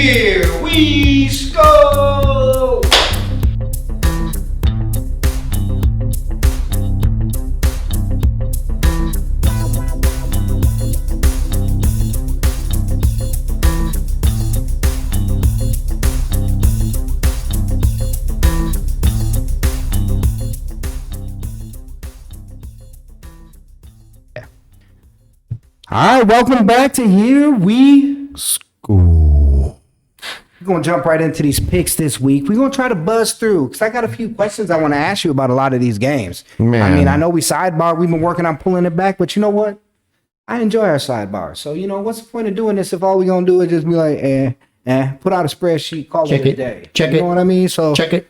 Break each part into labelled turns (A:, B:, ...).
A: Here we skol! All right, welcome back to Here We Skol. We're going to jump right into these picks this week. We're going to try to buzz through because I got a few questions I want to ask you about a lot of these games. Man. I mean, I know we sidebar. We've been working on pulling it back, but you know what? I enjoy our sidebar. So, you know, what's the point of doing this if all we're going to do is just be like, put out a spreadsheet, call it a day.
B: Check it.
A: You know what I mean? So
B: check it.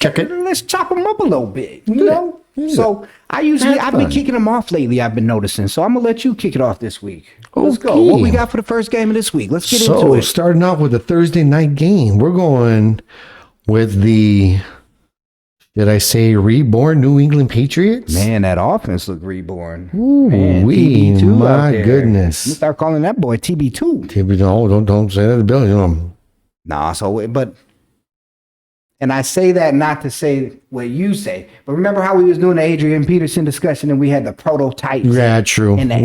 A: Let's chop them up a little bit, you know? So I've been kicking them off lately, I've been noticing. So I'm going to let you kick it off this week. Let's go. What we got for the first game of this week? Let's get into it.
B: So starting off with the Thursday night game, we're going with the, did I say reborn New England Patriots?
A: Man, that offense looked reborn.
B: Ooh,
A: TB2
B: my goodness.
A: You start calling that boy TB2.
B: No, don't say that, Bill.
A: Nah, and I say that not to say what you say, but remember how we was doing the Adrian Peterson discussion and we had the prototypes?
B: Yeah, true.
A: And the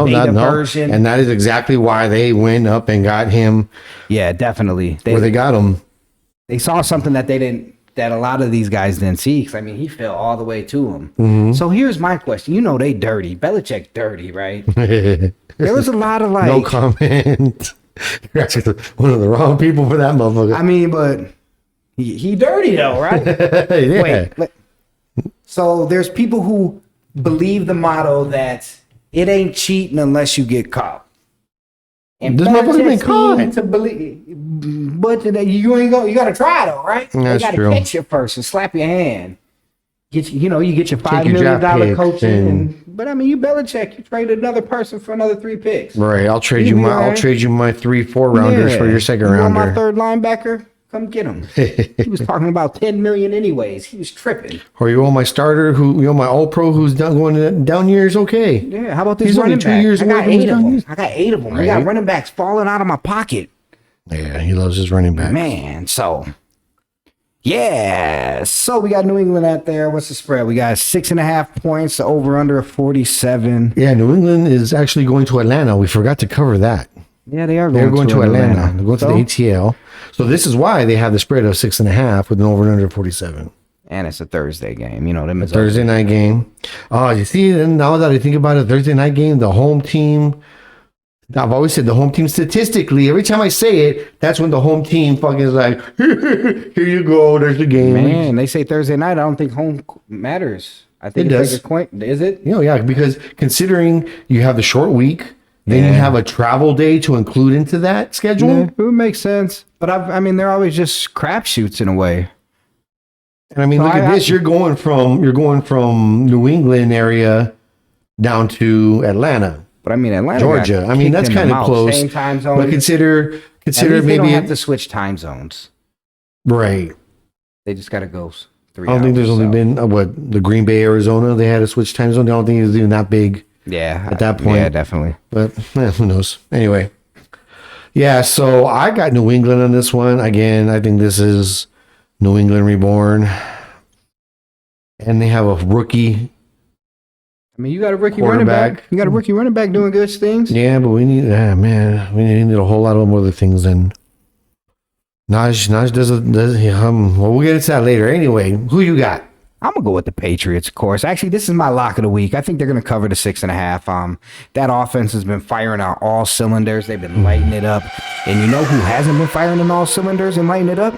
A: beta version.
B: And that is exactly why they went up and got him.
A: Yeah, definitely.
B: They got him.
A: They saw something that that a lot of these guys didn't see. Because, I mean, he fell all the way to him.
B: Mm-hmm.
A: So here's my question. You know they dirty. Belichick dirty, right? There was a lot of
B: no comment. You're actually one of the wrong people for that motherfucker.
A: I mean, but... He dirty though, right?
B: Yeah.
A: Wait. So there's people who believe the motto that it ain't cheating unless you get caught. And
B: this motherfucker been caught.
A: To believe, but you ain't go. You got to try though, right?
B: That's
A: you got to catch you first and slap your hand. You get your $5 million coaching. But I mean, you Belichick, you traded another person for another 3 picks.
B: Right. I'll trade you my 3-4 rounders for your second rounder.
A: You want my third linebacker? Come get him. He was talking about $10 million anyways. He was tripping.
B: Or you want my starter, my all-pro who's going down years? Okay.
A: Yeah. How about these running backs? I got 8 of them. Right. I got running backs falling out of my pocket.
B: Yeah, he loves his running back.
A: Man, so yeah. So we got New England out there. What's the spread? We got 6.5 points. Over under 47.
B: Yeah, New England is actually going to Atlanta. We forgot to cover that.
A: Yeah, they are.
B: They're going to Atlanta. They're going to the ATL. So this is why they have the spread of 6.5 with an over and under 47.
A: And it's a Thursday game. You know, them is
B: Thursday night game. Oh, you see, now that I think about it, Thursday night game, the home team. I've always said the home team statistically, every time I say it, that's when the home team fucking is like, here you go, there's the game.
A: Man, they say Thursday night. I don't think home matters. I think
B: it does.
A: Is it?
B: Yeah, because considering you have the short week, then you have a travel day to include into that schedule.
A: Yeah, it would make sense. But I mean, they're always just crapshoots in a way.
B: And I mean, look at this. You're going from New England area down to Atlanta.
A: But I mean, Atlanta,
B: Georgia. I mean, that's kind of close.
A: Same time zone.
B: But consider maybe
A: they don't have to switch time zones.
B: Right.
A: They just got to go 3
B: I don't think there's only been the Green Bay, Arizona. They had to switch time zone. I don't think it was even that big.
A: Yeah,
B: at that point.
A: Yeah, definitely.
B: But who knows? Anyway, yeah. So I got New England on this one. Again, I think this is New England reborn, and they have a rookie.
A: I mean, you got a rookie running back. You got a rookie running back doing good things.
B: Yeah, but we need we need a whole lot of other things than Naj does. Well, we'll get into that later. Anyway, who you got?
A: I'm going to go with the Patriots, of course. Actually, this is my lock of the week. I think they're going to cover the 6.5. That offense has been firing on all cylinders. They've been lighting it up. And you know who hasn't been firing on all cylinders and lighting it up?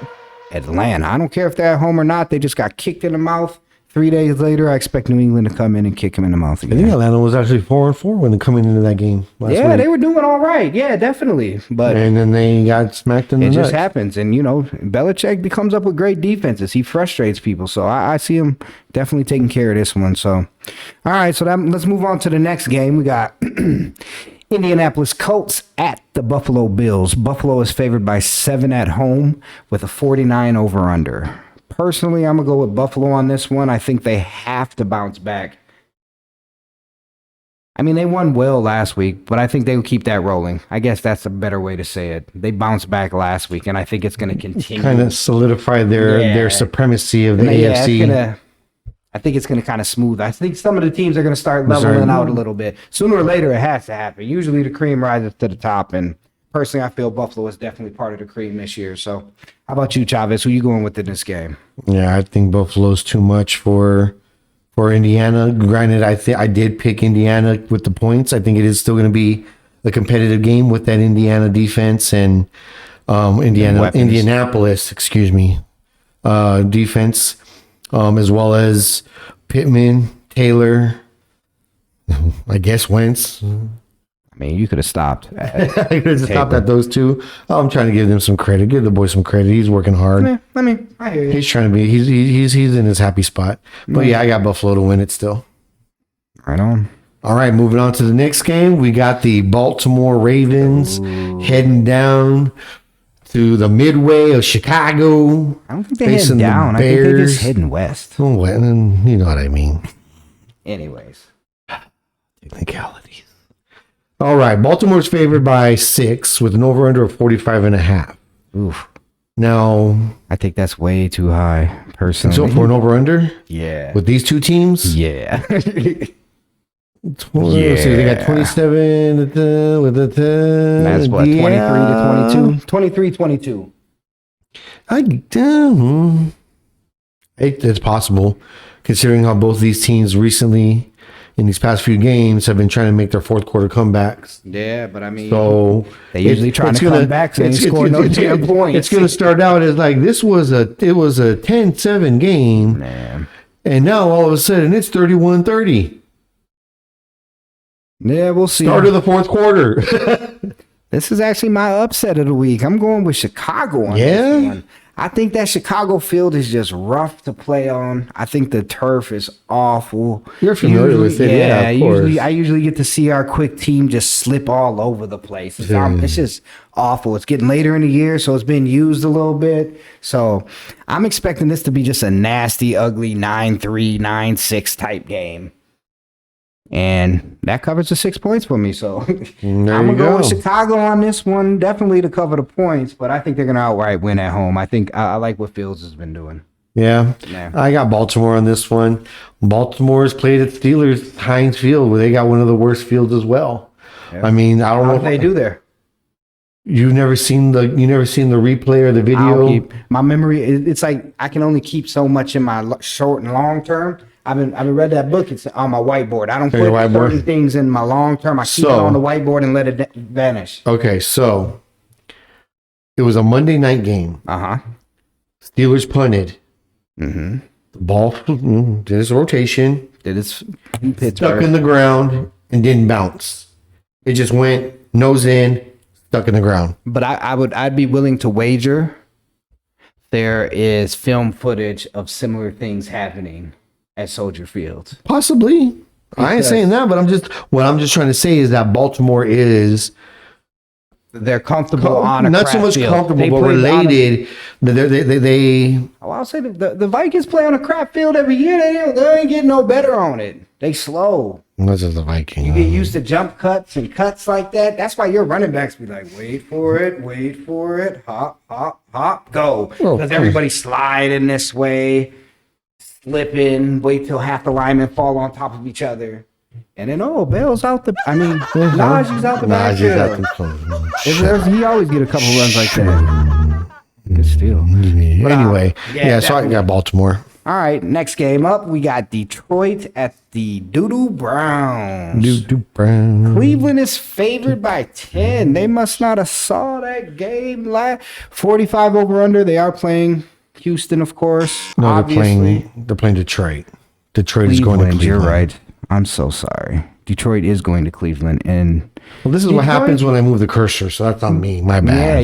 A: Atlanta. I don't care if they're at home or not. They just got kicked in the mouth. 3 days later, I expect New England to come in and kick him in the mouth again.
B: I think Atlanta was actually 4-4 when they coming into that game last week.
A: They were doing all right. Yeah, definitely.
B: And then they got smacked in the nuts.
A: It just happens. And, Belichick comes up with great defenses. He frustrates people. So I see him definitely taking care of this one. So, all right. So let's move on to the next game. We got Indianapolis Colts at the Buffalo Bills. Buffalo is favored by 7 at home with a 49 over-under. Personally, I'm going to go with Buffalo on this one. I think they have to bounce back I mean, they won well last week, but I think they'll keep that rolling. I guess that's a better way to say it. They bounced back last week, and I think it's going to continue.
B: Kind of solidify their supremacy of the AFC.
A: I think it's going to kind of smooth. I think some of the teams are going to start leveling out a little bit. Sooner or later, it has to happen. Usually the cream rises to the top, and personally, I feel Buffalo is definitely part of the cream this year. So how about you, Chavez? Who you going with in this game?
B: Yeah, I think Buffalo's too much for Indiana. Granted, I did pick Indiana with the points. I think it is still going to be a competitive game with that Indiana defense and Indianapolis, defense, as well as Pittman, Taylor, I guess Wentz.
A: I mean, you could have stopped.
B: I could have stopped at those two. I'm trying to give them some credit. Give the boy some credit. He's working hard.
A: Yeah, I mean, I hear you.
B: He's trying to be. He's in his happy spot. But yeah, I got Buffalo to win it still.
A: Right on.
B: All right, moving on to the next game. We got the Baltimore Ravens heading down to the midway of Chicago.
A: I don't think they're heading down. I think they're just heading west.
B: Oh, well, you know what I mean.
A: Anyways.
B: Technicalities. All right, Baltimore's favored by 6 with an over-under of 45.5.
A: Oof.
B: Now,
A: I think that's way too high, personally.
B: So for an over-under?
A: Yeah.
B: With these two teams?
A: Yeah.
B: So they got 27 with the
A: that's what, 23 to 22? 23-22.
B: It's possible, considering how both these teams recently, in these past few games, have been trying to make their fourth quarter comebacks.
A: Yeah, but I mean,
B: so
A: they usually try to come back and score no damn points.
B: It's going to start out as like it was a 10-7 game,
A: man.
B: And now all of a sudden it's 31-30.
A: Yeah, we'll see.
B: Start of the fourth quarter.
A: This is actually my upset of the week. I'm going with Chicago on this one. I think that Chicago field is just rough to play on. I think the turf is awful.
B: You're familiar with it, yeah, of course.
A: I usually get to see our quick team just slip all over the place. It's just awful. It's getting later in the year, so it's been used a little bit. So I'm expecting this to be just a nasty, ugly 9-3, 9-6 type game. And that covers the 6 points for me. So I'm going to go with Chicago on this one, definitely to cover the points. But I think they're going to outright win at home. I think I like what Fields has been doing.
B: Yeah. I got Baltimore on this one. Baltimore's played at Steelers Heinz Field, where they got one of the worst fields as well. Yeah. I mean, I don't know
A: what they do there.
B: You've never seen the replay or the video?
A: My memory, it's like I can only keep so much in my short and long term. I've been read that book. It's on my whiteboard. I don't put certain things in my long term. I keep it on the whiteboard and let it vanish.
B: Okay, so it was a Monday night game. Steelers punted.
A: Mm-hmm.
B: The ball did its rotation. Stuck in the ground and didn't bounce. It just went nose in, stuck in the ground.
A: But I'd be willing to wager there is film footage of similar things happening at Soldier Field.
B: Possibly. I ain't saying that, but I'm just trying to say is that Baltimore is
A: they're comfortable on a
B: not so much
A: field.
B: Comfortable, but related.
A: I'll say the Vikings play on a crap field every year. They ain't getting no better on it. They slow.
B: This is the Vikings.
A: You get used to jump cuts and cuts like that. That's why your running backs be like, wait for it, hop, hop, hop, go. Because everybody's sliding this way, slipping, wait till half the linemen fall on top of each other. And then, Bell's out Najee's out the backfield. He always get a couple runs like that. Good steal.
B: But anyway, so I got Baltimore.
A: All right, next game up, we got Detroit at the Doo-Doo Browns. Cleveland is favored by 10. They must not have saw that game 45 over under. They are playing Houston, of course.
B: No, obviously. They're playing Detroit. Detroit is going to Cleveland.
A: You're right. I'm so sorry. Detroit is going to Cleveland, and
B: this is what happens when I move the cursor. So that's on me. My bad.
A: Yeah,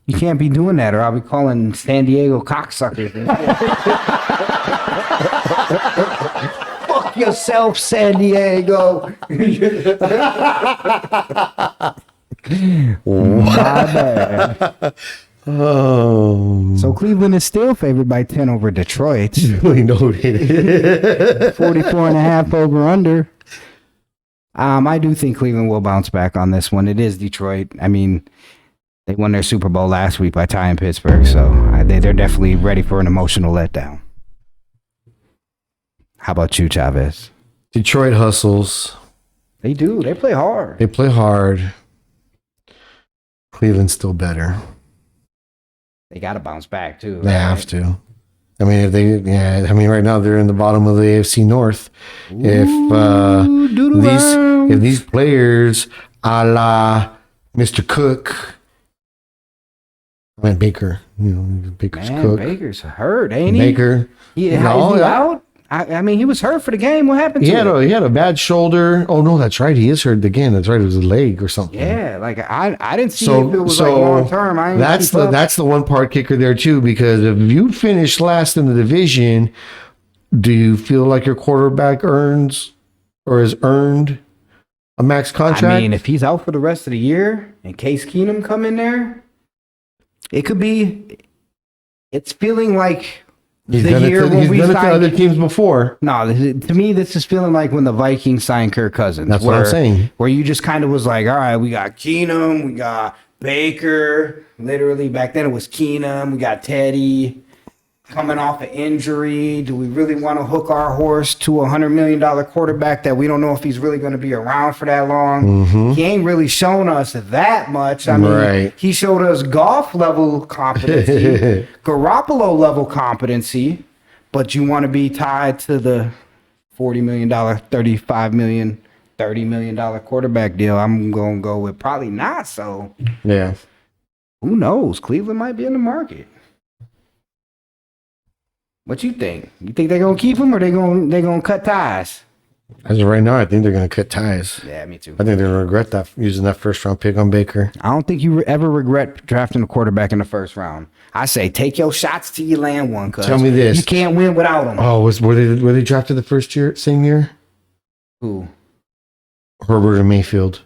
A: you can't be doing that, or I'll be calling San Diego cocksuckers. Fuck yourself, San Diego. My bad. So Cleveland is still favored by 10 over Detroit.
B: 44.5
A: over under. I do think Cleveland will bounce back on this one. It is Detroit. I mean, they won their Super Bowl last week by tying Pittsburgh, so they're definitely ready for an emotional letdown. How about you, Chavez?
B: Detroit hustles.
A: They do. They play hard.
B: They play hard. Cleveland's still better.
A: They got to bounce back, too.
B: They have to. I mean, right now they're in the bottom of the AFC North. If these players, a la Mr. Cook, Baker, Baker's cook.
A: Baker's hurt, ain't he?
B: Baker,
A: Is he out? I mean, he was hurt for the game. What happened to him?
B: He had a bad shoulder. Oh no, that's right. He is hurt again. That's right. It was a leg or something.
A: Yeah, like I didn't see if it was like long term.
B: That's the one part kicker there too, because if you finish last in the division, do you feel like your quarterback earns or has earned a max contract?
A: I mean, if he's out for the rest of the year and Case Keenum come in there, it could be. It's feeling like.
B: He's done it to other teams before.
A: No, to me, this is feeling like when the Vikings signed Kirk Cousins.
B: That's what I'm saying.
A: Where you just kind of was like, all right, we got Keenum, we got Baker. Literally, back then it was Keenum. We got Teddy coming off an injury. Do we really want to hook our horse to a $100 million quarterback that we don't know if he's really going to be around for that long?
B: Mm-hmm.
A: He ain't really shown us that much. I mean, He showed us golf level competency, Garoppolo level competency, but you want to be tied to the $40 million, $35 million, $30 million quarterback deal. I'm going to go with probably not. So,
B: yeah.
A: Who knows? Cleveland might be in the market. What you think? You think they're gonna keep him or they gonna cut ties?
B: As of right now, I think they're gonna cut ties.
A: Yeah, me too.
B: I think they're gonna regret that using that first round pick on Baker.
A: I don't think you ever regret drafting a quarterback in the first round. I say take your shots till you land one. Cause
B: tell me this:
A: you can't win without them.
B: Oh, were they drafted the first year, same year?
A: Who?
B: Herbert and Mayfield.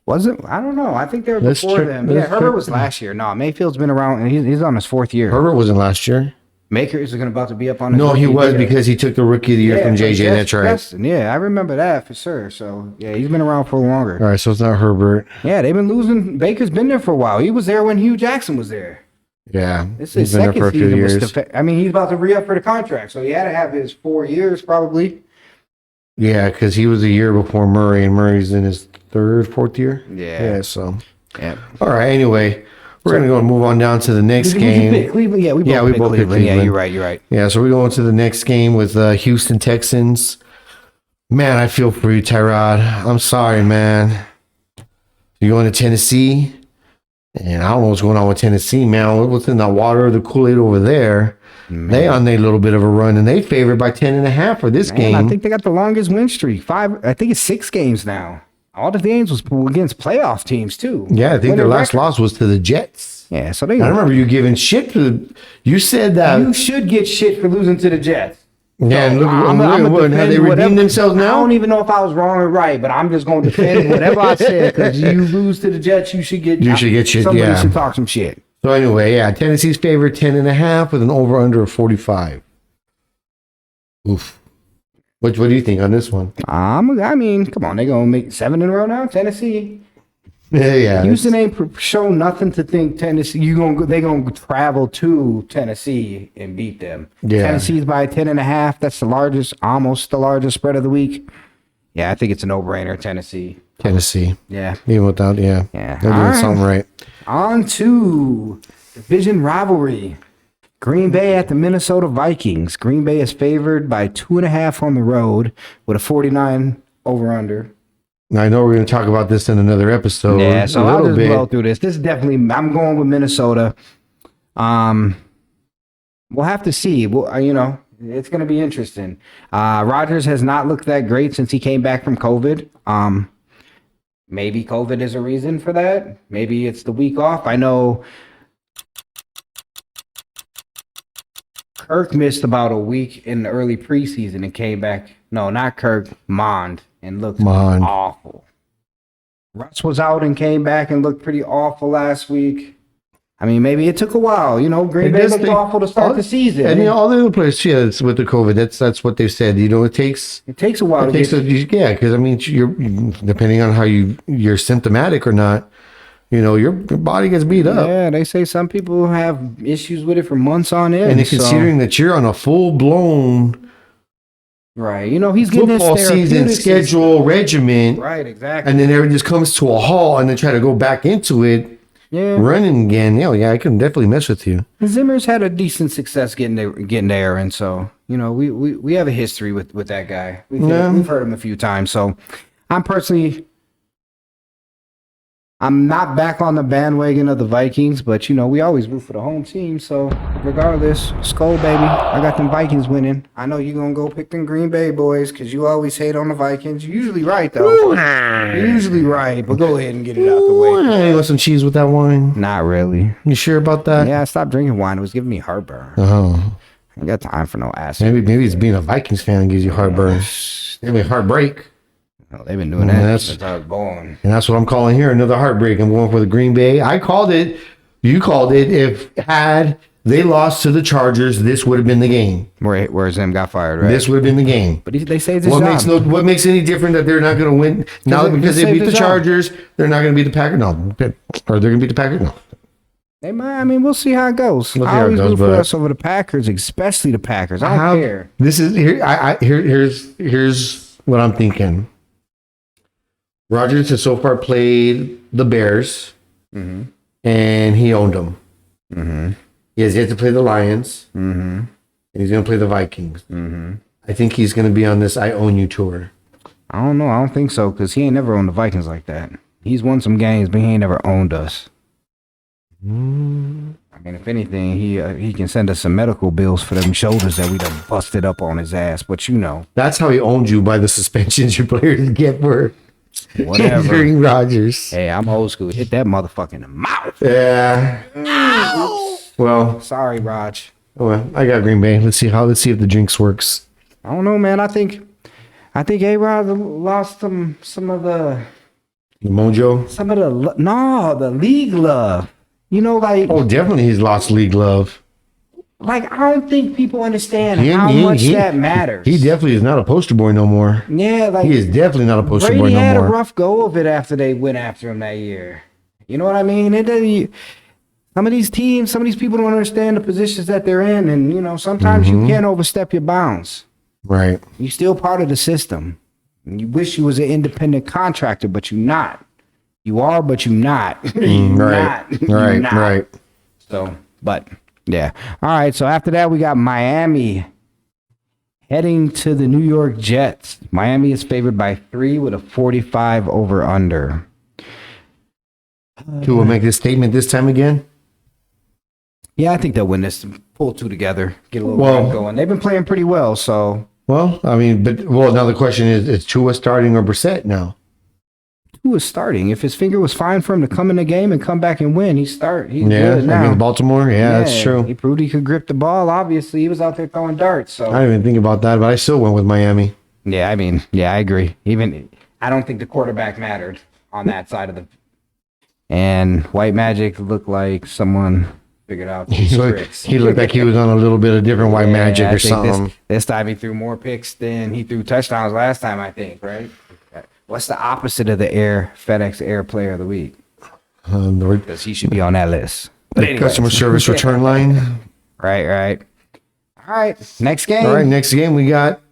A: Was it? I don't know. I think they were before them. Yeah, Herbert was last year. No, Mayfield's been around, and he's on his fourth year.
B: Herbert wasn't last year.
A: Maker is about to be up on his
B: No, he was because he took the rookie of the year from JJ. That's right.
A: Justin. Yeah, I remember that for sure. So, yeah, he's been around for longer.
B: All right, so it's not Herbert.
A: Yeah, they've been losing. Baker's been there for a while. He was there when Hugh Jackson was there.
B: Yeah.
A: This is his second season. I mean, he's about to re-up for the contract, so he had to have his 4 years probably.
B: Yeah, because he was a year before Murray, and Murray's in his fourth year.
A: Yeah.
B: Yeah, so.
A: Yeah.
B: All right, anyway, we're going to go and move on down to the next game.
A: Cleveland? Yeah, we both picked Cleveland. Yeah, you're right.
B: Yeah, so we go into the next game with Houston Texans. Man, I feel for you, Tyrod. I'm sorry, man. You're going to Tennessee, and I don't know what's going on with Tennessee, man. What's in the water or the Kool-Aid over there? Man. They on a little bit of a run, and they favored by 10.5 for this game.
A: I think they got the longest win streak. I think it's 6 games now. All the games was against playoff teams too.
B: Yeah, I think their last loss was to the Jets.
A: Yeah, so
B: I remember you giving shit to. You said that
A: you should get shit for losing to the Jets.
B: Yeah, so look, have they redeemed themselves now?
A: I don't even know if I was wrong or right, but I'm just going to defend whatever I said because you lose to the Jets, you should get
B: shit.
A: Somebody should talk some shit.
B: So anyway, yeah, Tennessee's favorite 10.5 with an over/under of 45. Oof. What do you think on this one?
A: I mean, come on, they're gonna make 7 in a row now. Tennessee.
B: Yeah.
A: Houston ain't shown nothing to think Tennessee. They gonna travel to Tennessee and beat them.
B: Yeah.
A: Tennessee's by 10.5. That's almost the largest spread of the week. Yeah, I think it's a no-brainer. Tennessee.
B: Yeah. Even without, yeah.
A: Yeah.
B: They're doing something right.
A: On to division rivalry. Green Bay at the Minnesota Vikings. Green Bay is favored by 2.5 on the road with a 49 over/under.
B: Now, I know we're going to talk about this in another episode.
A: Yeah, so I'll just blow through this. This is definitely, I'm going with Minnesota. We'll have to see. Well, it's going to be interesting. Rodgers has not looked that great since he came back from COVID. Maybe COVID is a reason for that. Maybe it's the week off. I know Kirk missed about a week in the early preseason and came back. No, not Kirk, Mond, and looked awful. Russ was out and came back and looked pretty awful last week. I mean, maybe it took a while. You know, Green Bay looked awful to start the season.
B: And all the other players, it's with the COVID. That's what they said. You know, it takes
A: a while.
B: Because I mean, you're depending on how you're symptomatic or not. You know, your body gets beat up.
A: Yeah, they say some people have issues with it for months on end.
B: And considering that you're on a full blown,
A: right? You know, he's getting
B: football season schedule regimen,
A: right? Exactly.
B: And then everything just comes to a halt, and then try to go back into it. Yeah, running again. Yeah, I can definitely mess with you.
A: Zimmer's had a decent success getting there, and so you know we have a history with that guy. We've heard him a few times. So I'm not back on the bandwagon of the Vikings, but you know we always root for the home team. So regardless, Skol baby, I got them Vikings winning. I know you're gonna go pick them Green Bay boys because you always hate on the Vikings. You're usually right though. You're usually right, but go ahead and get it out the way.
B: You want some cheese with that wine?
A: Not really.
B: You sure about that?
A: Yeah, I stopped drinking wine. It was giving me heartburn.
B: Oh,
A: I ain't got time for no acid.
B: Maybe it's being a Vikings fan gives you heartburn. Maybe a heartbreak.
A: Well, they've been doing that since I was born.
B: And that's what I'm calling here, another heartbreak. I'm going for the Green Bay. I called it. You called it. If had they lost to the Chargers, this would have been the game.
A: Where Zim got fired, right?
B: This would have been the game.
A: But they saved his job.
B: What makes any different that they're not going to win? Now because they beat the Chargers, they're not going to beat the Packers? No. Or they're going to beat the Packers? No.
A: They might. I mean, we'll see how it goes. I always root for us over the Packers, especially the Packers. I don't care.
B: This is here's what I'm thinking. Rodgers has so far played the Bears, and he owned them. Mm-hmm. He has yet to play the Lions, and he's going to play the Vikings. I think he's going to be on this I Own You tour.
A: I don't know. I don't think so because he ain't never owned the Vikings like that. He's won some games, but he ain't never owned us. I mean, if anything, he can send us some medical bills for them shoulders that we done busted up on his ass. But you know,
B: that's how he owned you, by the suspensions your players get for
A: whatever.
B: Rodgers.
A: Hey, I'm old school. Hit that motherfucker in the mouth.
B: Yeah. Well,
A: sorry, Raj.
B: Well, I got Green Bay. Let's see if the jinx works.
A: I don't know, man. I think A-Rod lost some of the
B: mojo.
A: Some of the league love. You know, like
B: definitely he's lost league love.
A: Like I don't think people understand how much that matters.
B: He definitely is not a poster boy no more.
A: Yeah, like
B: he is definitely not a poster boy no more.
A: Brady had a rough go of it after they went after him that year. You know what I mean? Some of these teams, some of these people don't understand the positions that they're in, and you know sometimes you can't overstep your bounds.
B: Right.
A: You're still part of the system. You wish you was an independent contractor, but you're not. You are, but you're not.
B: Right.
A: So, but yeah. All right. So after that, we got Miami heading to the New York Jets. Miami is favored by 3 with a 45 over under.
B: Who will make this statement this time again?
A: Yeah, I think they'll win this. Pull 2 together, get a little run going. They've been playing pretty well. So.
B: Well, I mean, now the question is Tua starting or Brissett now?
A: Tua is starting. If his finger was fine for him to come in the game and come back and win, he's good now.
B: I mean, Baltimore, that's true.
A: He proved he could grip the ball. Obviously, he was out there throwing darts. So
B: I didn't even think about that, but I still went with Miami.
A: Yeah, I mean, I agree. I don't think the quarterback mattered on that side of the. And White Magic looked like someone figured out these tricks.
B: He looked like he was on a little bit of different White Magic or something.
A: This time he threw more picks than he threw touchdowns last time, I think, right? What's the opposite of the FedEx Air Player of the Week? Because he should be on that list.
B: But anyway. Customer service return line.
A: Right. All right, next game.
B: All right, next game we got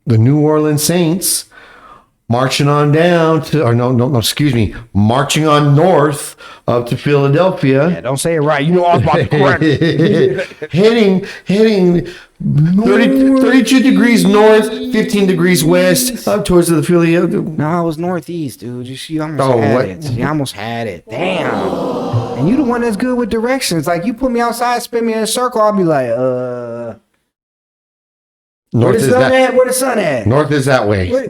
B: the New Orleans Saints marching on down to, marching on north up to Philadelphia.
A: Yeah, don't say it right. You know I was about to correct.
B: Heading 32 degrees north, 15 degrees west, up towards the Philly.
A: No, it was northeast, dude. You almost had it. Damn. And you the one that's good with directions. Like you put me outside, spin me in a circle, I'll be like, Where the sun at?
B: North is that way.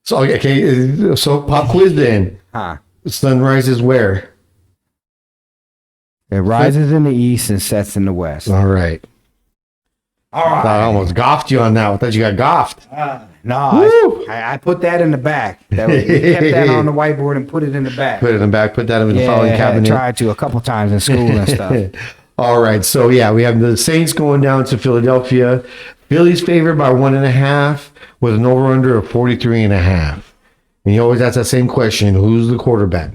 B: So pop quiz then. Sun rises where?
A: It rises in the east and sets in the west.
B: All right.
A: All
B: I
A: right.
B: almost goffed you on that. I thought you got goffed.
A: No, I put that in the back. We kept that on the whiteboard and put it in the back.
B: Put it in the back. Put that in the
A: Yeah,
B: filing
A: I
B: cabinet.
A: tried to a couple times in school and stuff.
B: All right. So, yeah, we have the Saints going down to Philadelphia. Philly's favored by 1.5 with an over-under of 43.5. And you always ask that same question. Who's the quarterback?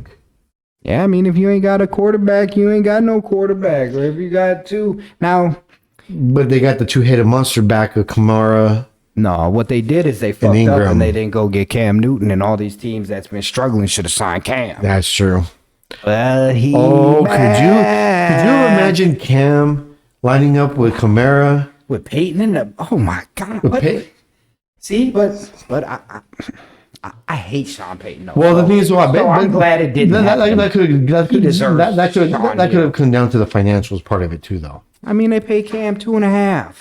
A: Yeah, I mean, if you ain't got a quarterback, you ain't got no quarterback. Or if you got two. Now,
B: But they got the two-headed monster back of Kamara.
A: no, what they did is they fucked up
B: Ingram.
A: and they didn't go get Cam Newton, and all these teams that's been struggling should have signed Cam.
B: That's true.
A: Well, he
B: Oh, could you imagine Cam lining up with Kamara?
A: with Peyton in the oh my god.
B: With
A: But,
B: Pey-
A: see, but I hate Sean Payton. though.
B: Well, the thing is,
A: I'm glad it didn't happen. He deserves
B: that could
A: Sean
B: have come down to the financials part of it too, though.
A: I mean, they pay Cam 2.5.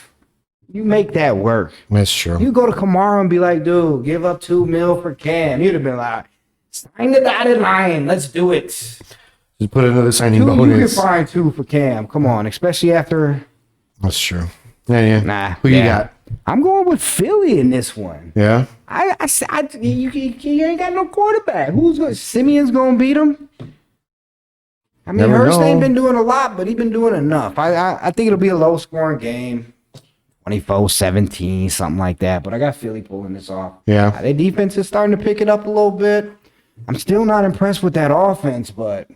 A: You make that work.
B: That's true.
A: You go to Kamara and be like, dude, give up $2 million for Cam. You'd have been like, sign the dotted line. Let's do it.
B: Just put another signing
A: You can
B: bonus.
A: find 2 for Cam. Come on, especially after.
B: That's true. Yeah.
A: Nah.
B: Who you
A: yeah.
B: got?
A: I'm going with Philly in this one.
B: Yeah.
A: You ain't got no quarterback. Who's going? Simeon's going to beat him. I mean,
B: Never
A: Hurst ain't
B: know.
A: been doing a lot, but he's been doing enough. I think it'll be a low-scoring game, 24-17, something like that. But I got Philly pulling this off.
B: Yeah.
A: Their defense is starting to pick it up a little bit. I'm still not impressed with that offense, but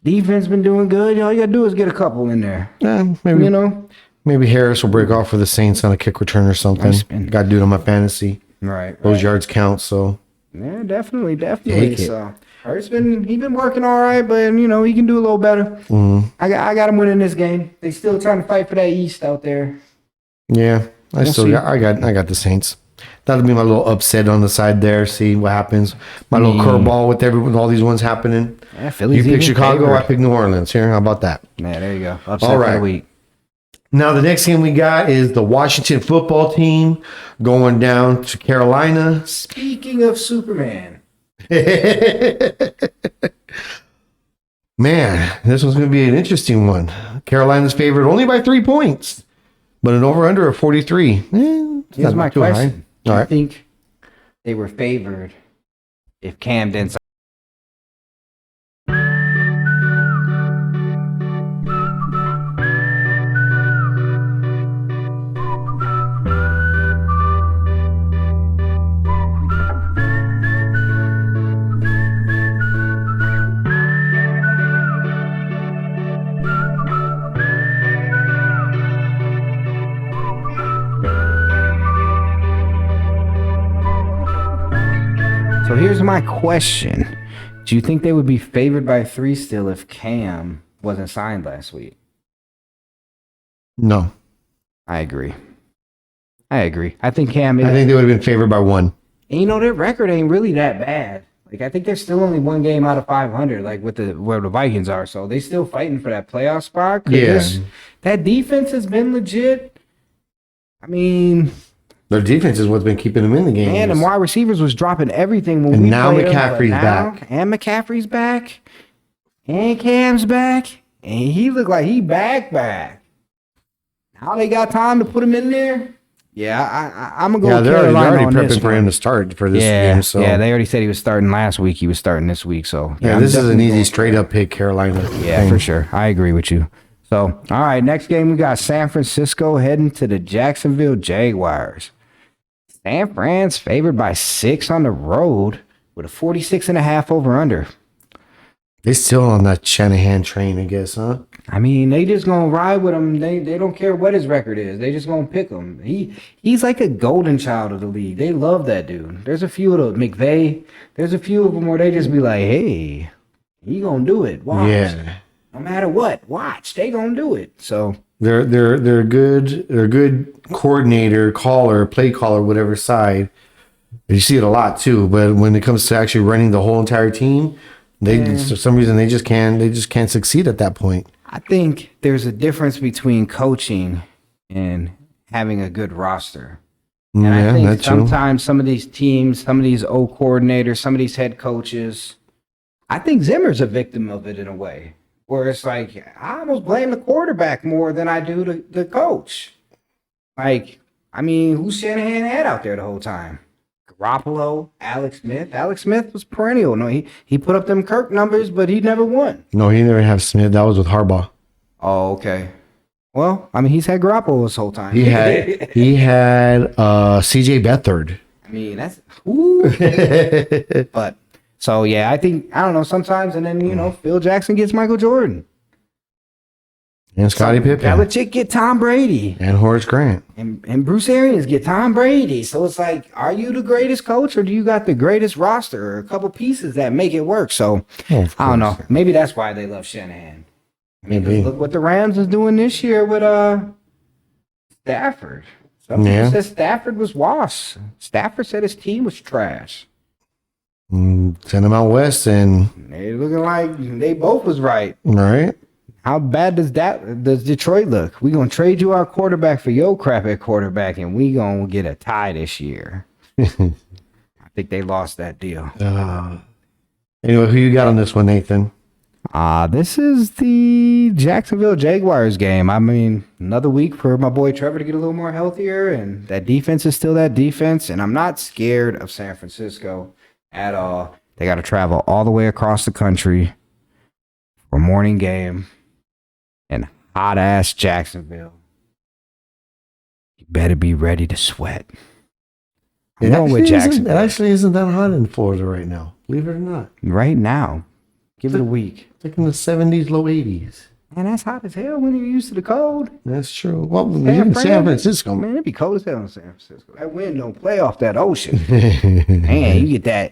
A: defense been doing good. All you gotta do is get a couple in there.
B: Yeah, maybe
A: You know,
B: maybe Harris will break off for the Saints on a kick return or something.
A: spin.
B: Got to do it on my fantasy.
A: right?
B: Those yards count. So
A: Yeah, definitely.
B: Take it.
A: So Hurts been working all right, but he can do a little better.
B: mm-hmm.
A: I got him winning this game. They still trying to fight for that East out there.
B: yeah, I
A: We'll
B: still
A: see.
B: I got the Saints. That'll be my little upset on the side there. See what happens. My little curveball with all these ones happening.
A: Yeah, Philly's
B: You pick
A: even
B: Chicago,
A: favored.
B: I pick New Orleans. Here, how about that?
A: Yeah, there you go. Upset
B: All
A: for
B: right.
A: the week.
B: Now, the next game we got is the Washington football team going down to Carolina.
A: Speaking of Superman,
B: Man, this one's going to be an interesting one. Carolina's favored only by 3 points, but an over-under of 43. It's
A: here's
B: not
A: my
B: too high.
A: question. Do
B: All
A: you
B: right.
A: think they were favored if Cam didn't? So here's my question. Do you think they would be favored by 3 still if Cam wasn't signed last week?
B: No.
A: I agree. I think Cam is.
B: I think they would have been favored by 1.
A: And their record ain't really that bad. Like, I think they're still only 1 game out of 500, like where the Vikings are. So they still fighting for that playoff spot. 'Cause
B: Yeah.
A: that defense has been legit. I mean,
B: Their defense is what's been keeping them in the game.
A: man, and wide receivers was dropping everything when
B: And
A: we
B: now
A: played them, but
B: McCaffrey's
A: now-
B: back.
A: And McCaffrey's back. And Cam's back. And he looked like he back. Now they got time to put him in there. Yeah, I'm gonna go.
B: Yeah,
A: with
B: they're
A: Carolina
B: already
A: on this
B: prepping for
A: one.
B: him to start for this
A: Yeah,
B: game. So
A: yeah, they already said he was starting last week. He was starting this week. So
B: yeah,
A: I'm
B: this is an
A: definitely
B: easy
A: going-
B: straight up pick, Carolina.
A: Yeah,
B: thing.
A: for sure. I agree with you. So, all right, next game we got San Francisco heading to the Jacksonville Jaguars. San Fran's favored by 6 on the road with a 46.5 over under.
B: They still on that Shanahan train, I guess, huh?
A: I mean, they just gonna ride with him. They don't care what his record is. They just gonna pick him. He's like a golden child of the league. They love that dude. There's a few of them. McVay. There's a few of them where they just be like, "Hey, he gonna do it. Watch.
B: Yeah.
A: No matter what, watch. They gonna do it." So
B: They're good. They're a good coordinator, caller, play caller, whatever side. You see it a lot too. But when it comes to actually running the whole entire team, for some reason they just can't succeed at that point.
A: I think there's a difference between coaching and having a good roster. And I think
B: that's true.
A: sometimes some of these teams, some of these old coordinators, some of these head coaches, I think Zimmer's a victim of it in a way. Where it's like, I almost blame the quarterback more than I do the coach. Like, I mean, who Shanahan had out there the whole time? Garoppolo, Alex Smith. Alex Smith was perennial. No, he put up them Kirk numbers, but he never won.
B: No, he never had Smith. That was with Harbaugh.
A: Oh, okay. Well, I mean, he's had Garoppolo this whole time.
B: He had CJ Beathard.
A: I mean, that's ooh. But so yeah, I don't know, sometimes, and then Phil Jackson gets Michael Jordan.
B: And Scottie Pippen.
A: Belichick get Tom Brady.
B: And Horace Grant.
A: And Bruce Arians get Tom Brady. So it's like, are you the greatest coach, or do you got the greatest roster or a couple pieces that make it work? So I don't know. Maybe that's why they love Shanahan. I mean, look what the Rams is doing this year with Stafford. Some people said Stafford was wash. Stafford said his team was trash.
B: Send them out west, and
A: they looking like they both was right.
B: All right.
A: How bad does Detroit look? We gonna trade you our quarterback for your crap at quarterback, and we gonna get a tie this year. I think they lost that deal.
B: Anyway, who you got on this one, Nathan?
A: This is the Jacksonville Jaguars game. I mean, another week for my boy Trevor to get a little more healthier, and that defense is still that defense, and I'm not scared of San Francisco at all. They got to travel all the way across the country for a morning game in hot-ass Jacksonville. You better be ready to sweat. I'm going with Jacksonville.
B: It actually isn't that hot in Florida right now, believe it or not.
A: Right now. Give it a week.
B: It's like in the 70s, low 80s.
A: Man, that's hot as hell when you're used to the cold.
B: That's true. Well, you're in San Francisco.
A: Man, it'd be cold as hell in San Francisco. That wind don't play off that ocean. Man, you get that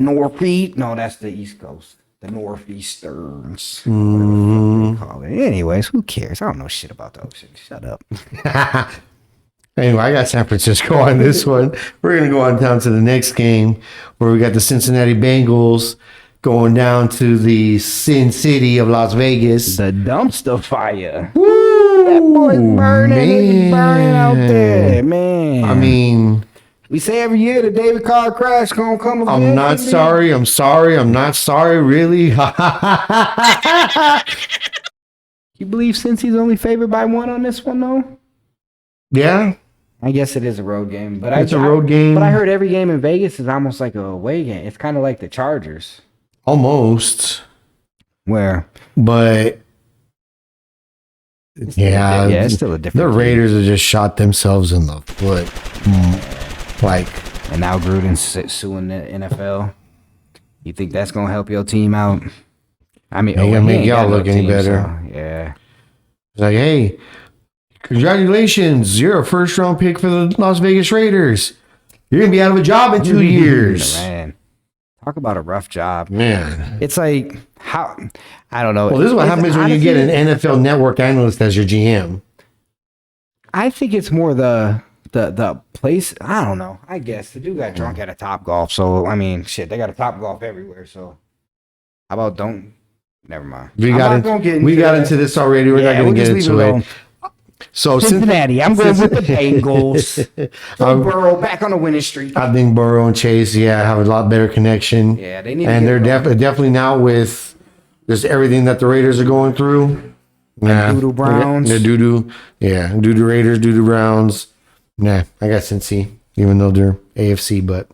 A: northeast. No, that's the East Coast. The northeasterns. Whatever they call it. Anyways, who cares? I don't know shit about the ocean. Shut up.
B: Anyway, I got San Francisco on this one. We're going to go on down to the next game where we got the Cincinnati Bengals going down to the Sin City of Las Vegas.
A: The dumpster fire. Woo! That boy's burning out there, man.
B: I mean,
A: we say every year the David Carr crash gonna come again.
B: I'm not sorry. I'm not sorry, really.
A: You believe Cincy's only favored by one on this one, though?
B: Yeah.
A: I guess it is a road game. But
B: it's a road game.
A: But I heard every game in Vegas is almost like a away game. It's kind of like the Chargers.
B: Almost.
A: Where?
B: But it's
A: still a different
B: The Raiders have just shot themselves in the foot.
A: And now Gruden's suing the NFL. You think that's going to help your team out? I mean,
B: ain't gonna make y'all look any better.
A: So, yeah.
B: It's like, hey, congratulations. You're a first-round pick for the Las Vegas Raiders. You're going to be out of a job in 2 years.
A: Man. Talk about a rough job.
B: Man.
A: It's like, how, I don't know.
B: Well, this is what happens when you get an NFL Network analyst as your GM.
A: I think it's more the place. I don't know. I guess the dude got drunk at a Topgolf. So, I mean, shit, they got a Topgolf everywhere. So, how about never mind.
B: We got into this already. We're not going to get into it. So
A: Cincinnati, I'm going with the Bengals. Burrow back on the winning streak.
B: I think Burrow and Chase, have a lot better connection.
A: Yeah, they need.
B: And they're definitely now with just everything that the Raiders are going through.
A: Doo-doo Browns.
B: They're doo-doo. Yeah, doo-doo Raiders, doo-doo Browns. I got Cincy, even though they're AFC, but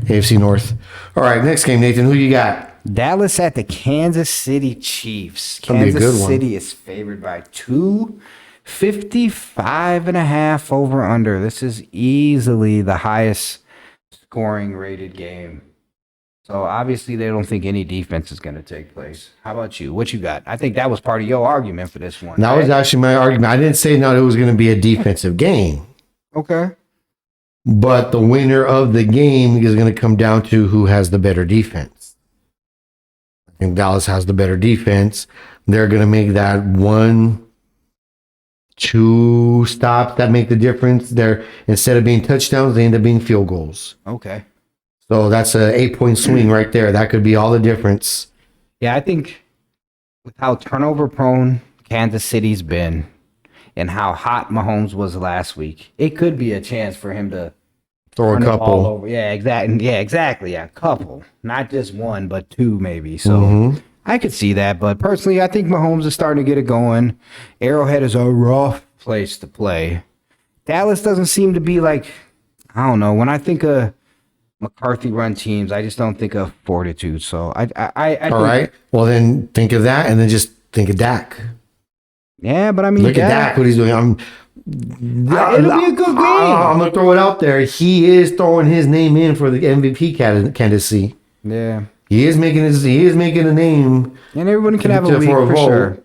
B: AFC North. All right, next game, Nathan. Who you got?
A: Dallas at the Kansas City Chiefs.
B: Kansas
A: City is favored by 255.5 over under. This is easily the highest scoring rated game. So obviously they don't think any defense is going to take place. How about you? What you got? I think that was part of your argument for this one.
B: That was actually my argument. I didn't say it was going to be a defensive game.
A: Okay.
B: But the winner of the game is going to come down to who has the better defense. I think Dallas has the better defense. They're going to make that 1-2 stops that make the difference. They're, instead of being touchdowns, they end up being field goals.
A: Okay.
B: So that's an 8-point swing right there. That could be all the difference.
A: Yeah, I think with how turnover prone Kansas City's been and how hot Mahomes was last week, it could be a chance for him to
B: throw a couple.
A: Yeah, exactly. A couple. Not just one, but two maybe. So I could see that. But personally, I think Mahomes is starting to get it going. Arrowhead is a rough place to play. Dallas doesn't seem to be like, I don't know. When I think of McCarthy run teams, I just don't think of fortitude. So I
B: All right. Well, then think of that, and then just think of Dak.
A: Yeah, but I mean,
B: look at Dak. What he's doing.
A: It'll be a good game.
B: I'm gonna throw it out there. He is throwing his name in for the MVP candidacy.
A: Yeah,
B: he is making a name,
A: and everyone can have a week for sure.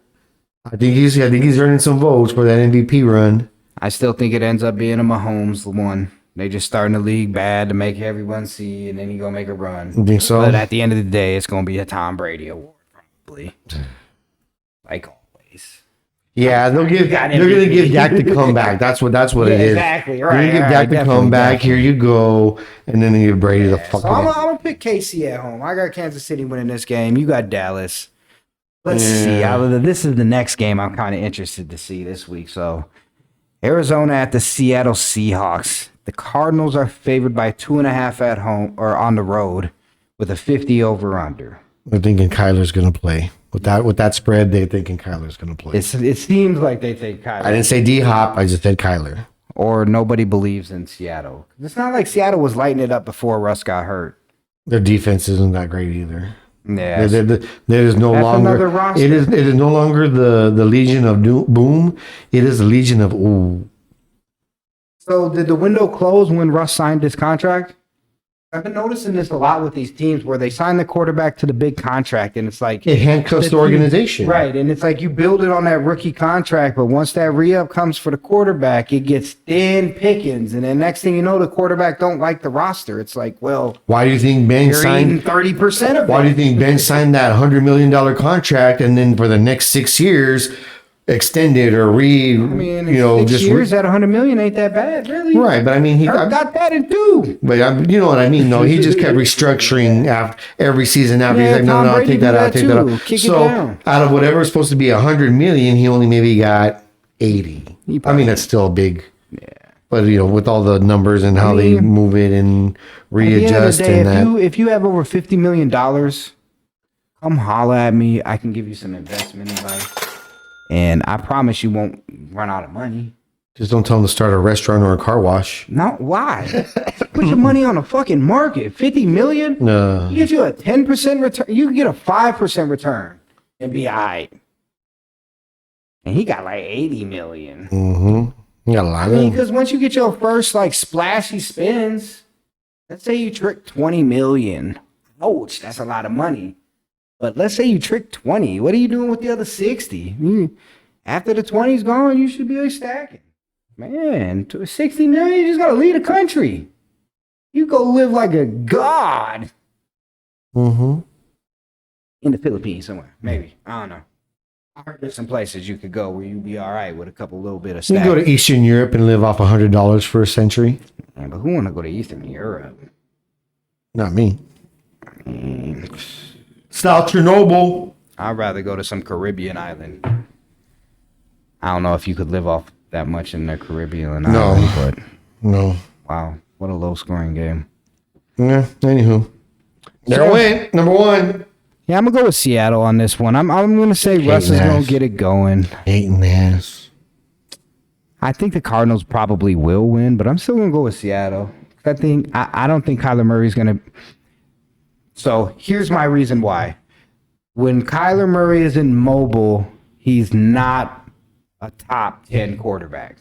B: I think he's earning some votes for that MVP run.
A: I still think it ends up being a Mahomes one. They just starting the league bad to make everyone see, and then he gonna make a run.
B: You think so?
A: But at the end of the day, it's gonna be a Tom Brady award, probably. Like always.
B: Yeah, they're gonna give Dak the comeback. That's what it is.
A: Exactly. Right.
B: They're gonna give Dak the comeback. Here you go, and then they give Brady the fuck.
A: So I'm gonna pick KC at home. I got Kansas City winning this game. You got Dallas. Let's see. This is the next game I'm kind of interested to see this week. So Arizona at the Seattle Seahawks. The Cardinals are favored by 2.5 at home or on the road with a 50 over under.
B: They're thinking Kyler's going to play. With that spread, they're thinking Kyler's going to play.
A: It seems like they think Kyler.
B: I didn't say D-Hop. I just said Kyler.
A: Or nobody believes in Seattle. It's not like Seattle was lighting it up before Russ got hurt.
B: Their defense isn't that great either.
A: Yeah,
B: there is no longer. It is no longer the Legion of Boom. It is the Legion of Ooh.
A: So did the window close when Russ signed his contract? I've been noticing this a lot with these teams where they sign the quarterback to the big contract, and it's like
B: it handcuffs the organization,
A: right? And it's like you build it on that rookie contract, but once that re-up comes for the quarterback, it gets thin pickings, and then next thing you know, the quarterback don't like the roster. It's like, well,
B: why do you think Ben signed
A: 30% of it?
B: Why do you think Ben signed that $100 million contract, and then for the next 6 years extended or 6
A: years at $100 million ain't that bad, really.
B: Right, but I mean, he
A: got that in 2.
B: But you know what I mean? No, he just kept restructuring every season after. He's like, no, I'll take that out. So out of whatever was supposed to be $100 million, he only maybe got 80. I mean, that's still big. Yeah. But with all the numbers and how they move it and readjust and that.
A: If you have over $50 million, come holla at me. I can give you some investment advice. And I promise you won't run out of money.
B: Just don't tell them to start a restaurant or a car wash.
A: No, why? Put your money on the fucking market. $50 million?
B: No.
A: You get you a 10% return. You can get a 5% return and be all right. And he got like 80 million.
B: Mm-hmm. You got a lot of them.
A: Because once you get your first like splashy spins, let's say you trick 20 million. Ouch, that's a lot of money. But let's say you trick 20. What are you doing with the other 60? After the 20's gone, you should be stacking. Man, to 60 million, you just got to leave the country. You go live like a god.
B: Mm-hmm.
A: In the Philippines somewhere, maybe. I don't know. I heard there's some places you could go where you'd be all right with a little bit of stack.
B: You can go to Eastern Europe and live off $100 for a century.
A: Yeah, but who want to go to Eastern Europe?
B: Not me. South Chernobyl.
A: I'd rather go to some Caribbean island. I don't know if you could live off that much in the Caribbean island, but
B: no.
A: Wow, what a low scoring game.
B: Yeah, anywho. There went, number 1.
A: Yeah, I'm gonna go with Seattle on this one. I'm gonna say Russ is gonna get it going.
B: Hating ass.
A: I think the Cardinals probably will win, but I'm still gonna go with Seattle. I don't think Kyler Murray's gonna. So here's my reason why. When Kyler Murray is in mobile, he's not a top 10 quarterback.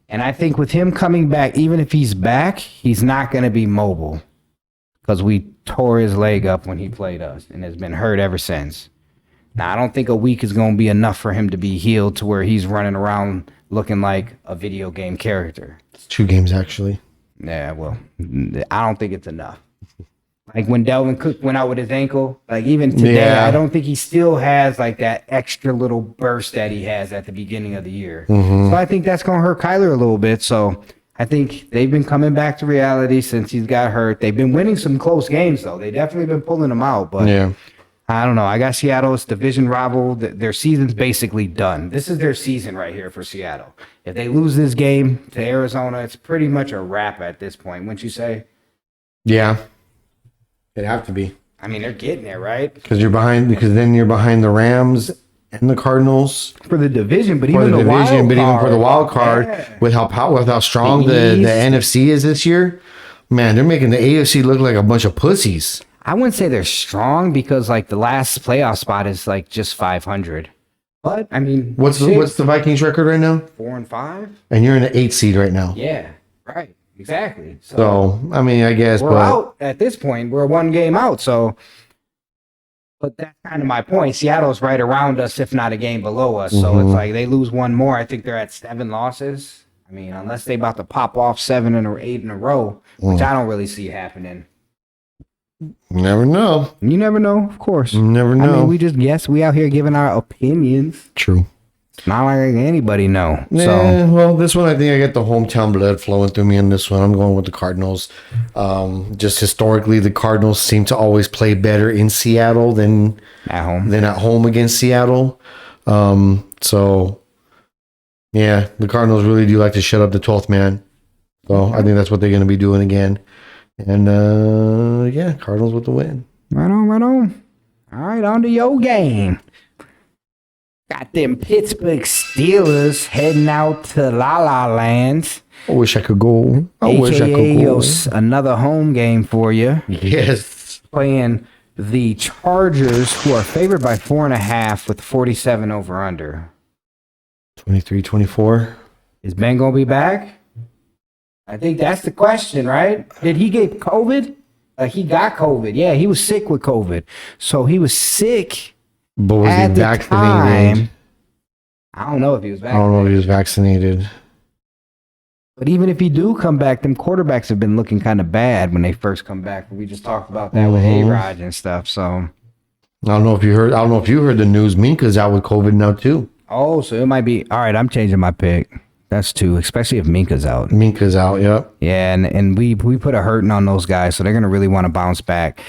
A: And I think with him coming back, even if he's back, he's not going to be mobile because we tore his leg up when he played us and has been hurt ever since. Now, I don't think a week is going to be enough for him to be healed to where he's running around looking like a video game character.
B: It's 2 games, actually.
A: Yeah, well, I don't think it's enough. Like when Delvin Cook went out with his ankle, like even today, I don't think he still has like that extra little burst that he has at the beginning of the year.
B: Mm-hmm.
A: So I think that's going to hurt Kyler a little bit. So I think they've been coming back to reality since he's got hurt. They've been winning some close games, though. They definitely been pulling them out. But I don't know. I got Seattle's division rival. Their season's basically done. This is their season right here for Seattle. If they lose this game to Arizona, it's pretty much a wrap at this point, wouldn't you say?
B: Yeah. It'd have to be.
A: I mean, they're getting there, right?
B: Because then you're behind the Rams and the Cardinals
A: for the division, but
B: for
A: even
B: the
A: the
B: division,
A: wild
B: but even for the wild
A: card,
B: card, with how strong
A: The
B: the
A: East.
B: NFC is this year. Man, they're making the AFC look like a bunch of pussies.
A: I wouldn't say they're strong because like the last playoff spot is like just 500. But I mean,
B: What's the Vikings record right now?
A: 4-5,
B: And you're in the 8th seed right now.
A: yeah, right, exactly.
B: So I mean, I guess
A: we're out at this point. We're 1 game out. So, but that's kind of my point. Seattle's right around us, if not a game below us. So it's like they lose one more. I think they're at 7 losses. I mean, unless they about to pop off 7 or 8 in a row, which I don't really see happening.
B: Never know.
A: You never know, of course.
B: Never know.
A: I mean, we just guess. We out here giving our opinions.
B: True.
A: It's not like anybody know.
B: Yeah, well, this one I think I get the hometown blood flowing through me in this one. I'm going with the Cardinals. Just historically, the Cardinals seem to always play better in Seattle than at home against Seattle. So yeah, the Cardinals really do like to shut up the 12th man. So I think that's what they're going to be doing again. And yeah, Cardinals with the win.
A: Right on, right on. All right, on to your game. Got them Pittsburgh Steelers heading out to La La Land.
B: I wish I could go.
A: Another home game for you.
B: Yes.
A: Playing the Chargers, who are favored by 4.5 with 47 over under.
B: 23-24.
A: Is Ben going to be back? I think that's the question, right? Did he get COVID? He got COVID. Yeah, he was sick with COVID. So he was sick.
B: But was he vaccinated?
A: Time. I don't know if he was vaccinated.
B: I don't know if he was vaccinated.
A: But even if he do come back, them quarterbacks have been looking kind of bad when they first come back. We just talked about that with A-Rod and stuff. So
B: I don't know if you heard the news. Minka's out with COVID now too.
A: Oh, so it might be all right. I'm changing my pick. That's 2, especially if Minka's out.
B: Minka's out, yep.
A: Yeah, and we put a hurting on those guys, so they're gonna really want to bounce back.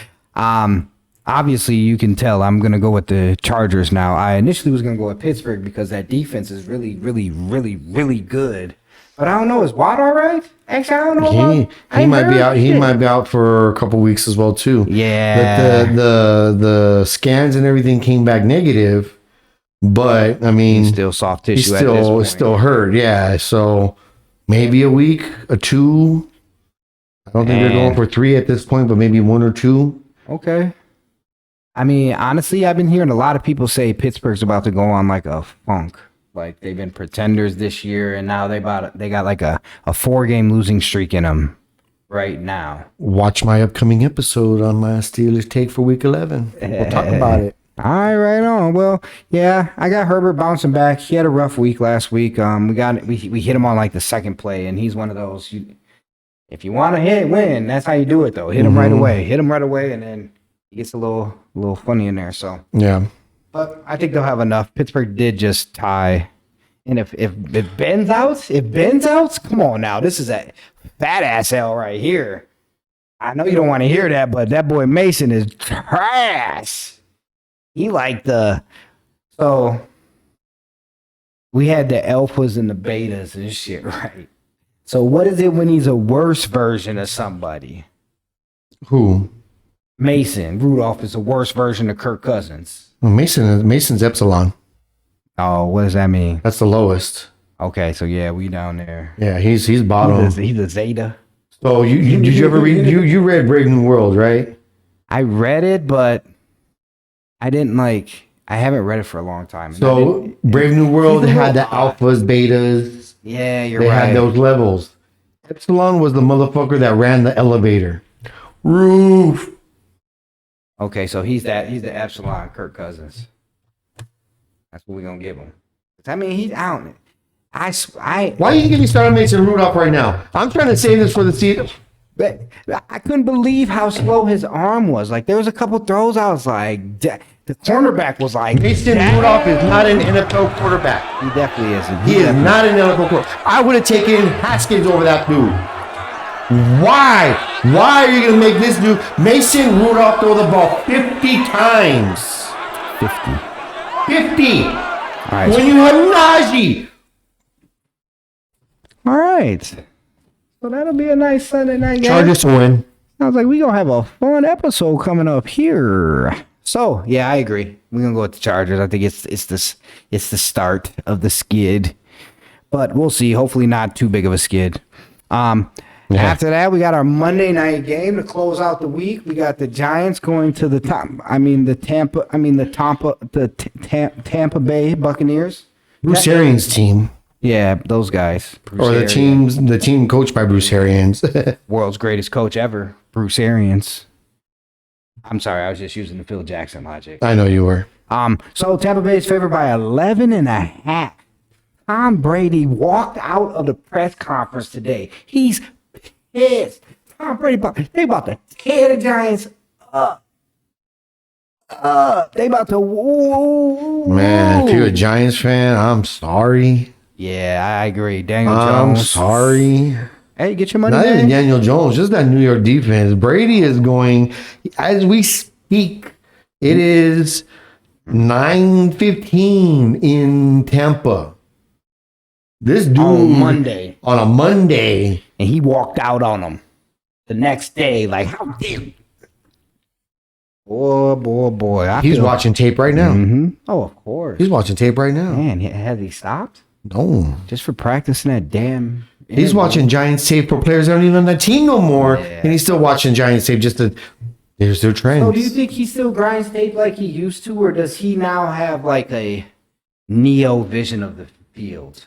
A: Obviously, you can tell I'm going to go with the Chargers now. I initially was going to go with Pittsburgh because that defense is really, really, really, really good. But I don't know. Is Watt all right? Actually, I don't know.
B: He might be out. He might be out for a couple weeks as well too.
A: Yeah.
B: But the scans and everything came back negative. But I mean,
A: he's still soft tissue.
B: He's still hurt. Yeah. So maybe a week, 2. I don't think they're going for 3 at this point, but maybe 1 or 2.
A: Okay. I mean, honestly, I've been hearing a lot of people say Pittsburgh's about to go on like a funk. Like they've been pretenders this year, and now they got like a 4-game losing streak in them right now.
B: Watch my upcoming episode on my Steelers take for Week 11. We'll talk about it.
A: All right on. Well, yeah, I got Herbert bouncing back. He had a rough week last week. We hit him on like the second play, and he's one of those. If you want to win, that's how you do it though. Hit him right away. Hit him right away, and then he gets a little funny in there. So
B: yeah.
A: But I think they'll have enough. Pittsburgh did just tie. And if Ben's out, come on now. This is a fat ass L right here. I know you don't want to hear that, but that boy Mason is trash. He so we had the alphas and the betas and shit, right? So what is it when he's a worse version of somebody?
B: Who?
A: Mason Rudolph is a worse version of Kirk Cousins.
B: Well, Mason's Epsilon.
A: Oh, what does that mean?
B: That's the lowest.
A: Okay, so yeah, we down there.
B: Yeah, he's bottom.
A: He's a Zeta.
B: So did you ever read you read Brave New World, right?
A: I read it, but I didn't I haven't read it for a long time.
B: So Brave New World had the alphas, betas.
A: Yeah,
B: they had those levels. Epsilon was the motherfucker that ran the elevator. Roof.
A: Okay, so he's the Epsilon Kirk Cousins. That's what we're gonna give him. I mean, he's out. Why
B: are you getting started on Mason Rudolph right now? I'm trying to save this for the season.
A: But I couldn't believe how slow his arm was. Like there was a couple throws, I was like, the cornerback was like,
B: Mason Rudolph is not an NFL quarterback.
A: He definitely isn't.
B: He is not an NFL quarterback. I would have taken Haskins over that dude. Why? Why are you going to make this dude, Mason Rudolph, throw the ball 50 times? 50. All right. When you have Najee.
A: All right. So that'll be a nice Sunday night game.
B: Chargers win.
A: I was like, we going to have a fun episode coming up here. So yeah, I agree. We're gonna go with the Chargers. I think it's the start of the skid, but we'll see. Hopefully, not too big of a skid. After that, we got our Monday night game to close out the week. We got the Giants going to the Tampa Bay Buccaneers.
B: Bruce Arians' team.
A: Yeah, those guys.
B: Bruce the team coached by Bruce Arians.
A: World's greatest coach ever, Bruce Arians. I'm sorry, I was just using the Phil Jackson logic.
B: I know you were.
A: So Tampa Bay is favored by 11.5. Tom Brady walked out of the press conference today. He's pissed. Tom Brady, they about to tear the Giants up. They about to.
B: Man, if you're a Giants fan, I'm sorry.
A: Yeah, I agree. Daniel Jones.
B: I'm sorry.
A: Hey, get your money
B: Not
A: back.
B: even Daniel Jones, just that New York defense. Brady is going, as we speak, it is 9:15 in Tampa. This dude
A: On a
B: Monday.
A: And he walked out on them the next day. Like, how dare you? Boy.
B: He's watching tape right now.
A: Mm-hmm. Oh, of course.
B: He's watching tape right now.
A: Man, has he stopped?
B: No.
A: Just for practicing that damn.
B: He's watching Giants tape for players that aren't even on that team no more.
A: Yeah.
B: And he's still watching Giants tape just to, there's their trends.
A: So do you think he still grinds tape like he used to, or does he now have like a Neo vision of the field?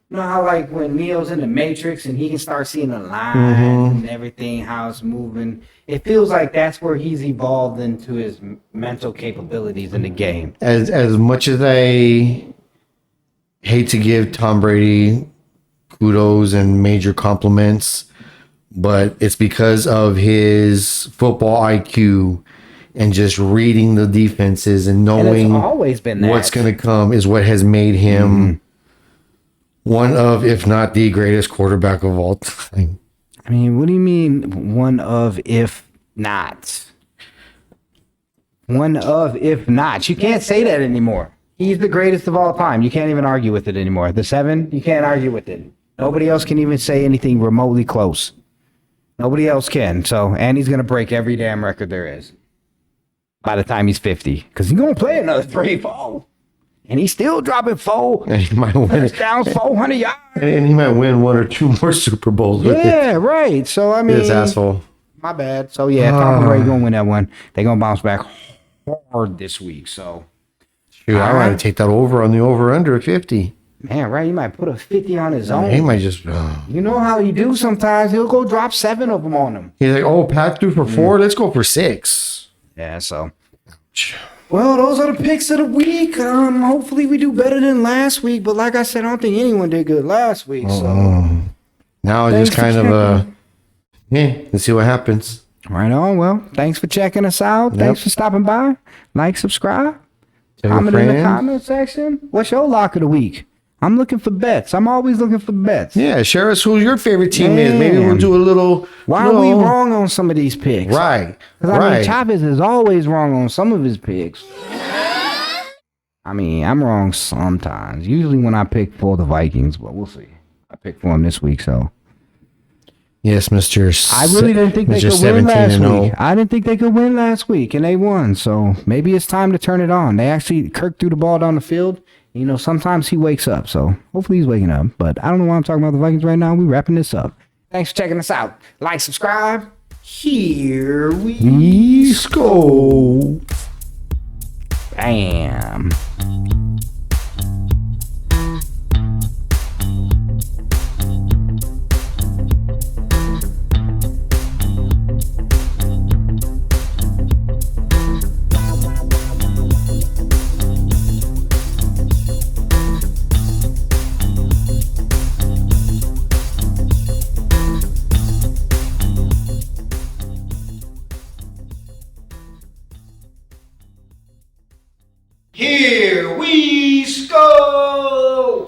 A: You know how like when Neo's in the Matrix and he can start seeing the lines and everything, how it's moving. It feels like that's where he's evolved into his mental capabilities in the game.
B: As much as I hate to give Tom Brady kudos and major compliments, but it's because of his football IQ and just reading the defenses and knowing
A: And it's always been that.
B: what's going to come is what has made him one of, if not the greatest quarterback of all time.
A: I mean, what do you mean one of, if not? One of, if not. You can't say that anymore. He's the greatest of all time. You can't even argue with it anymore. The 7, you can't argue with it. Nobody else can even say anything remotely close. Nobody else can. So, and he's going to break every damn record there is by the time he's 50. Because he's going to play another 3, 4. And he's still dropping 4
B: And he might win
A: touchdowns, 400 yards.
B: And he might win 1 or 2 more Super Bowls with
A: Yeah, right. So, I mean.
B: this asshole.
A: My bad. So, yeah, Tom Brady going to win that one. They're going to bounce back hard this week. So,
B: Shoot, I want to take that over on the over-under 50.
A: man, right? He might put a 50 on his own.
B: He might just...
A: You know how he do sometimes. He'll go drop 7 of them on him.
B: He's like, oh, Pat threw for 4. Let's go for 6.
A: Yeah, so. Well, those are the picks of the week. Hopefully we do better than last week. But like I said, I don't think anyone did good last week. So
B: Now it's
A: Thanks
B: just kind
A: for
B: of let's see what happens.
A: right on. Well, thanks for checking us out. Thanks for stopping by. Like, subscribe.
B: Tell your
A: Comment in the
B: friends.
A: comment section. What's your lock of the week? I'm looking for bets. I'm always looking for bets.
B: Yeah, share us who your favorite team is. Maybe we'll
A: Man.
B: do a little...
A: Why are we wrong on some of these picks?
B: Right,
A: 'Cause, I mean,
B: right.
A: Chavez is always wrong on some of his picks. I mean, I'm wrong sometimes. Usually when I pick for the Vikings, but we'll see. I picked for them this week, so.
B: Yes, Mr.
A: I really didn't think they
B: Mr.
A: could win last
B: 17-0.
A: week. I didn't think they could win last week, and they won. So maybe it's time to turn it on. They actually, Kirk threw the ball down the field. You know, sometimes he wakes up. So hopefully he's waking up. But I don't know why I'm talking about the Vikings right now. We're wrapping this up. Thanks for checking us out. Like, subscribe. Here we
B: Skol.
A: Bam. Here we Skol!